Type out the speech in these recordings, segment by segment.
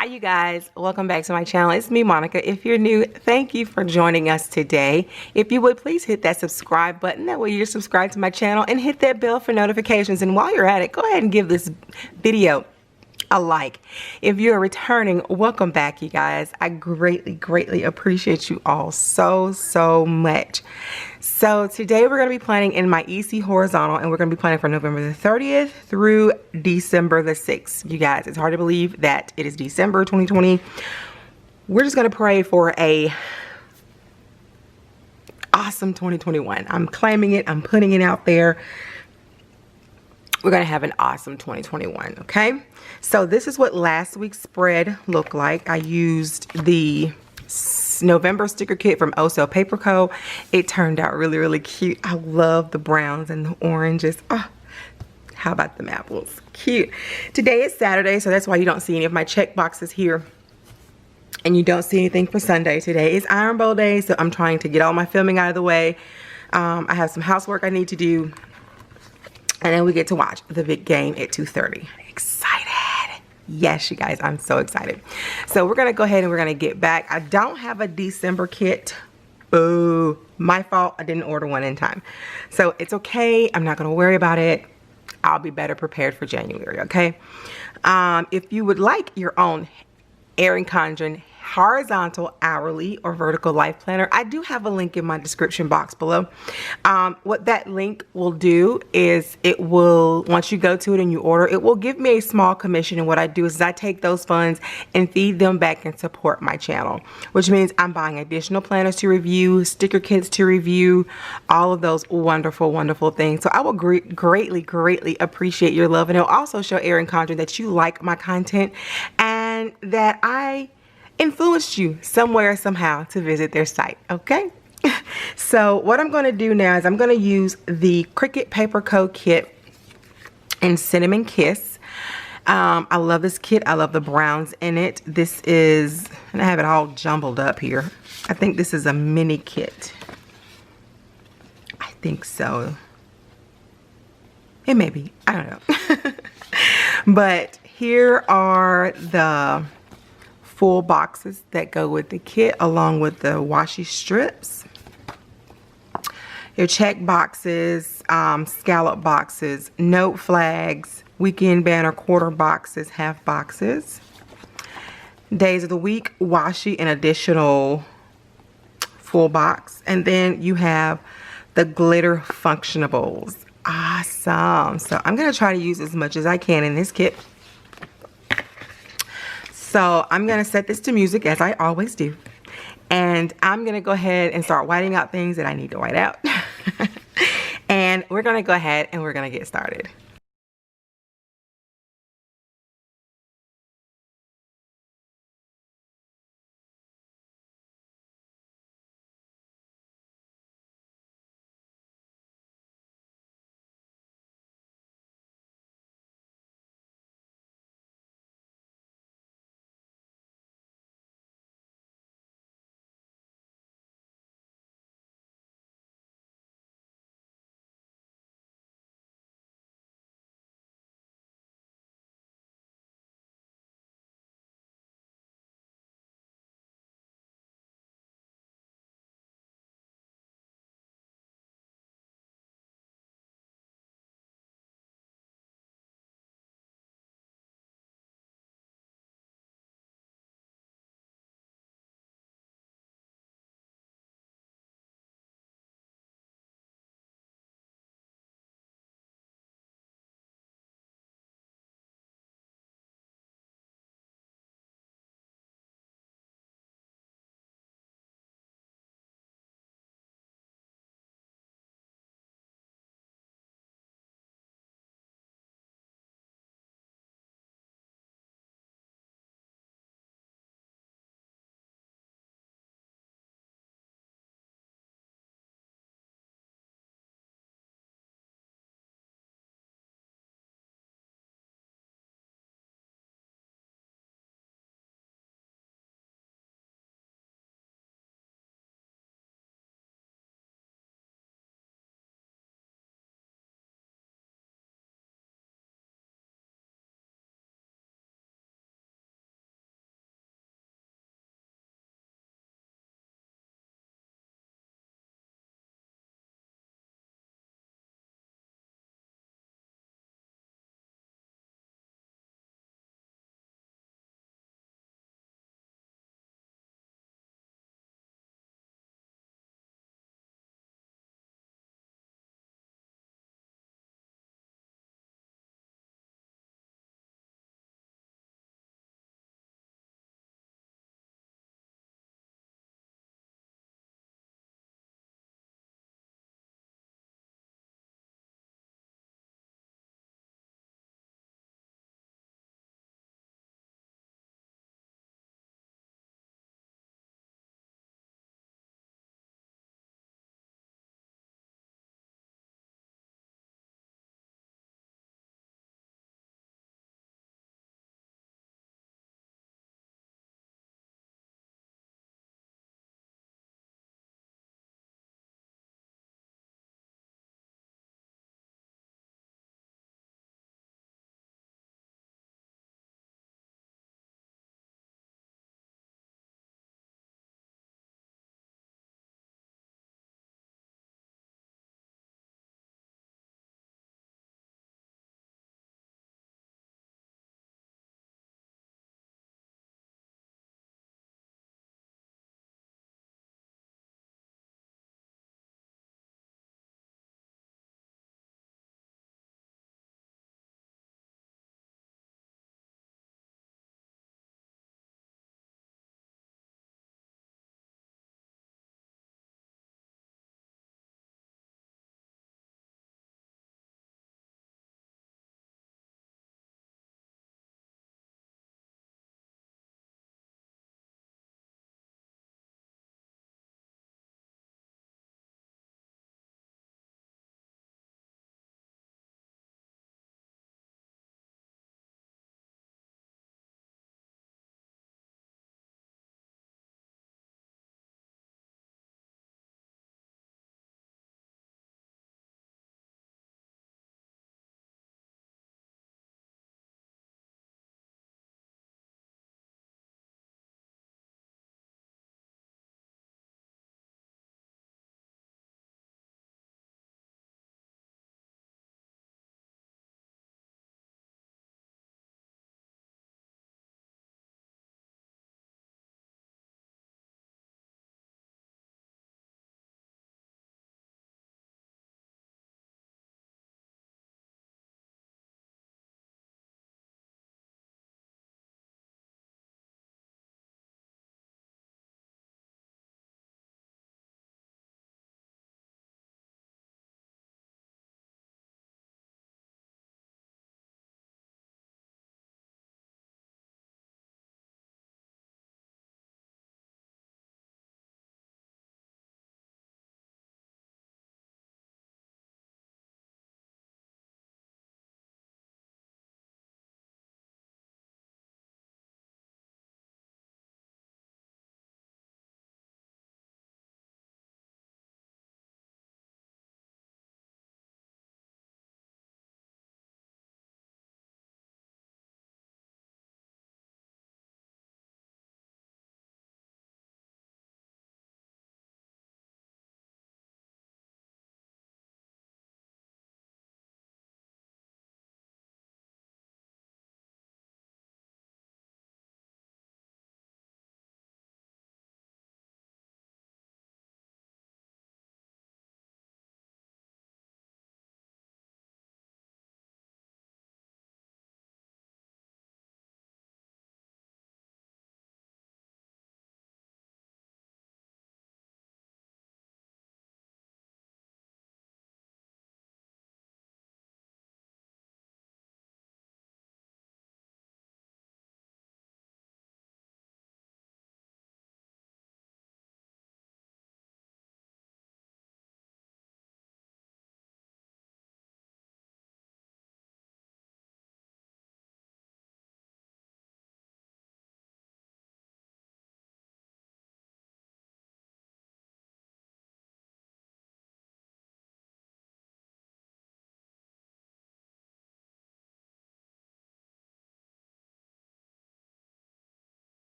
Hi you guys, welcome back to my channel. It's me, Monica. If you're new, thank you for joining us today. If you would please hit that subscribe button, that way you're subscribed to my channel, and hit that bell for notifications. And while you're at it, go ahead and give this video a like. If you're returning, welcome back you guys. I greatly appreciate you all so much. So today we're going to be planning in my EC horizontal, and we're going to be planning for November the 30th through December the 6th. You guys, it's hard to believe that it is December 2020. We're just going to pray for a awesome 2021. I'm claiming it. I'm putting it out there. We're going to have an awesome 2021, okay? So this is what last week's spread looked like. I used the November sticker kit from Oso Paper Co. It turned out really cute. I love the browns and the oranges. Oh, how about them apples? Cute. Today is Saturday, so that's why you don't see any of my check boxes here. And you don't see anything for Sunday. Today is Iron Bowl day, so I'm trying to get all my filming out of the way. I have some housework I need to do. And then we get to watch the big game at 2:30. Excited. Yes, you guys, I'm so excited. So we're gonna go ahead and we're gonna get back. I don't have a December kit. Boo, my fault, I didn't order one in time. So it's okay, I'm not gonna worry about it. I'll be better prepared for January, okay? If you would like your own Erin Condren horizontal, hourly, or vertical life planner, I do have a link in my description box below. What that link will do is it will, once you go to it and you order, it will give me a small commission, and what I do is I take those funds and feed them back and support my channel, which means I'm buying additional planners to review, sticker kits to review, all of those wonderful things. So I will greatly appreciate your love, and it'll also show Erin Condren that you like my content and that I influenced you somewhere somehow to visit their site, okay? So what I'm going to do now is I'm going to use the Cricut Paper Co kit in Cinnamon Kiss. I love this kit. I love the browns in it. This is, and I have it all jumbled up here. I think this is a mini kit. I think so. It may be. I don't know. But here are the full boxes that go with the kit, along with the washi strips, your check boxes, scallop boxes, note flags, weekend banner, quarter boxes, half boxes, days of the week, washi, an additional full box, and then you have the glitter functionables. Awesome. So I'm going to try to use as much as I can in this kit. So I'm going to set this to music, as I always do. And I'm going to go ahead and start whiting out things that I need to white out. And we're going to go ahead and we're going to get started.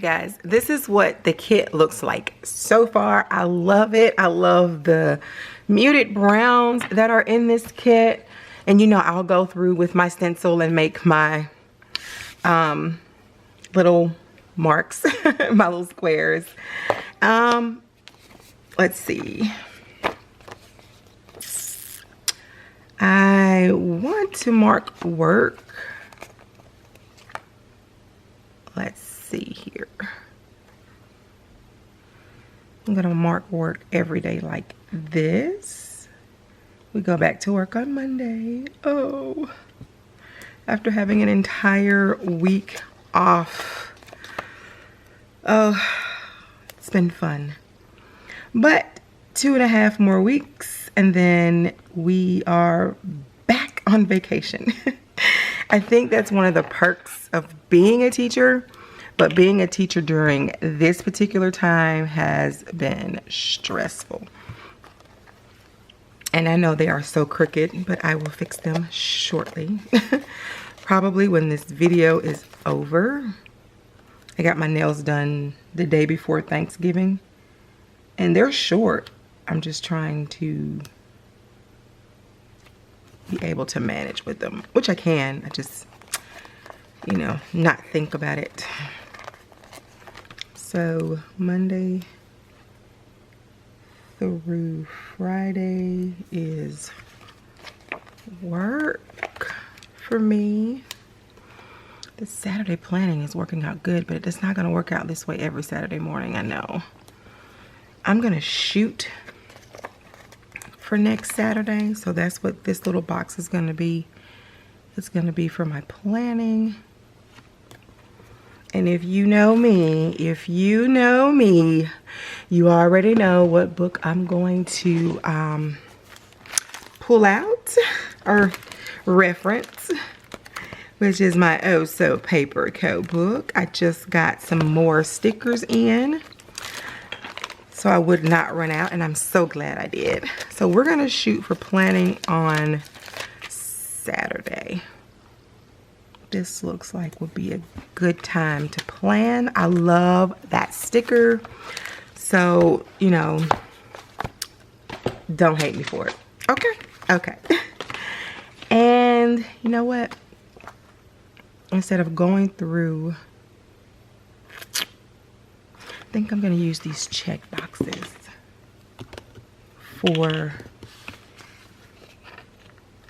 Guys, this is what the kit looks like so far. I love it. I love the muted browns that are in this kit. And you know, I'll go through with my stencil and make my little marks, my little squares. Let's see. I want to mark work. Let's see here. I'm gonna mark work every day like this. We go back to work on Monday. Oh, after having an entire week off. Oh, it's been fun. But 2.5 more weeks and then we are back on vacation. I think that's one of the perks of being a teacher, but being a teacher during this particular time has been stressful. And I know they are so crooked, but I will fix them shortly. Probably when this video is over. I got my nails done the day before Thanksgiving. And they're short. I'm just trying to be able to manage with them, which I can. I just, you know, not think about it. So Monday through Friday is work for me. The Saturday planning is working out good, but it's not going to work out this way every Saturday morning, I know. I'm going to shoot for next Saturday, so that's what this little box is going to be. It's going to be for my planning. And if you know me, you already know what book I'm going to pull out or reference, which is my Oh So Paper Co book. I just got some more stickers in, so I would not run out, and I'm so glad I did. So we're gonna shoot for planning on Saturday. This looks like would be a good time to plan. I love that sticker. So, you know, don't hate me for it. Okay, okay. And you know what? Instead of going through, I think I'm going to use these check boxes for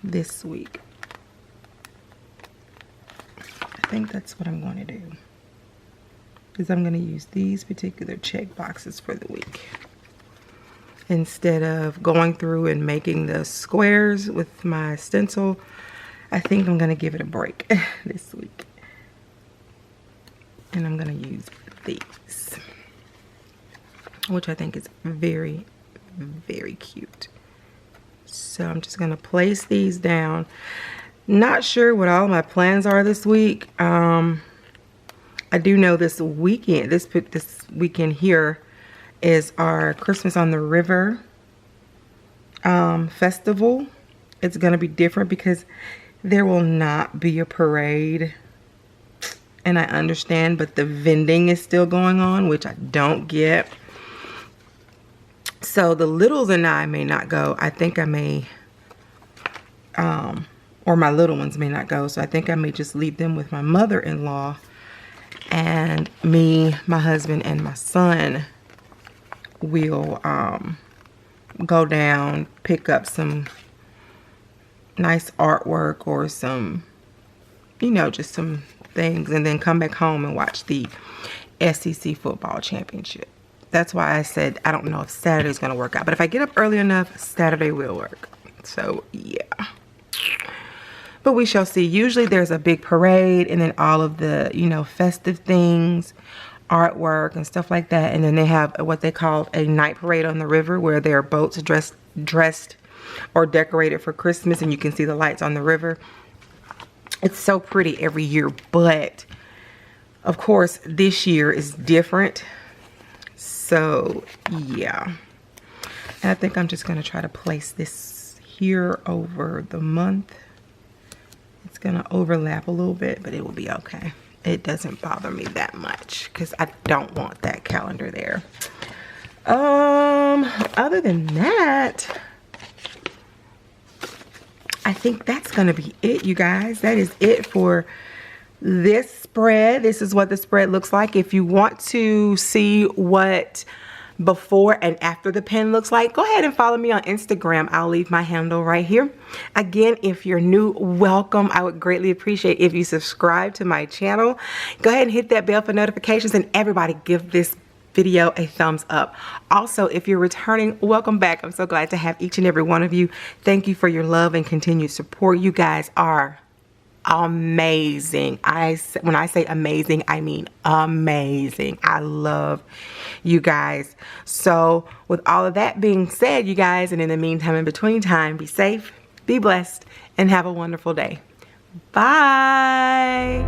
this week. I think that's what I'm going to do. Is I'm going to use these particular check boxes for the week. Instead of going through and making the squares with my stencil, I think I'm going to give it a break this week. And I'm going to use these, which I think is very, very cute. So I'm just going to place these down. Not sure what all my plans are this week. I do know this weekend, this weekend here is our Christmas on the River festival. It's going to be different because there will not be a parade. And I understand, but the vending is still going on, which I don't get. So the littles and I may not go. I think I may, or my little ones may not go. So I think I may just leave them with my mother-in-law. And me, my husband, and my son will go down, pick up some nice artwork or some, you know, just some things, and then come back home and watch the SEC football championship. That's why I said I don't know if Saturday's going to work out, but if I get up early enough, Saturday will work. So yeah, but we shall see. Usually there's a big parade and then all of the, you know, festive things, artwork and stuff like that, and then they have what they call a night parade on the river, where there are boats dressed or decorated for Christmas, and you can see the lights on the river. It's so pretty every year, but of course this year is different. So yeah, and I think I'm just going to try to place this here over the month. It's going to overlap a little bit, but it will be okay. it doesn't bother me that much because I don't want that calendar there. Other than that, I think that's gonna be it, you guys. That is it for this spread. This is what the spread looks like. If you want to see what before and after the pen looks like, go ahead and follow me on Instagram. I'll leave my handle right here. Again, if you're new, welcome. I would greatly appreciate if you subscribe to my channel. Go ahead and hit that bell for notifications, and everybody give this video a thumbs up. Also, if you're returning, welcome back. I'm so glad to have each and every one of you. Thank you for your love and continued support. You guys are amazing. When I say amazing, I mean amazing. I love you guys. So with all of that being said, you guys, and in the meantime, in between time, be safe, be blessed, and have a wonderful day. Bye.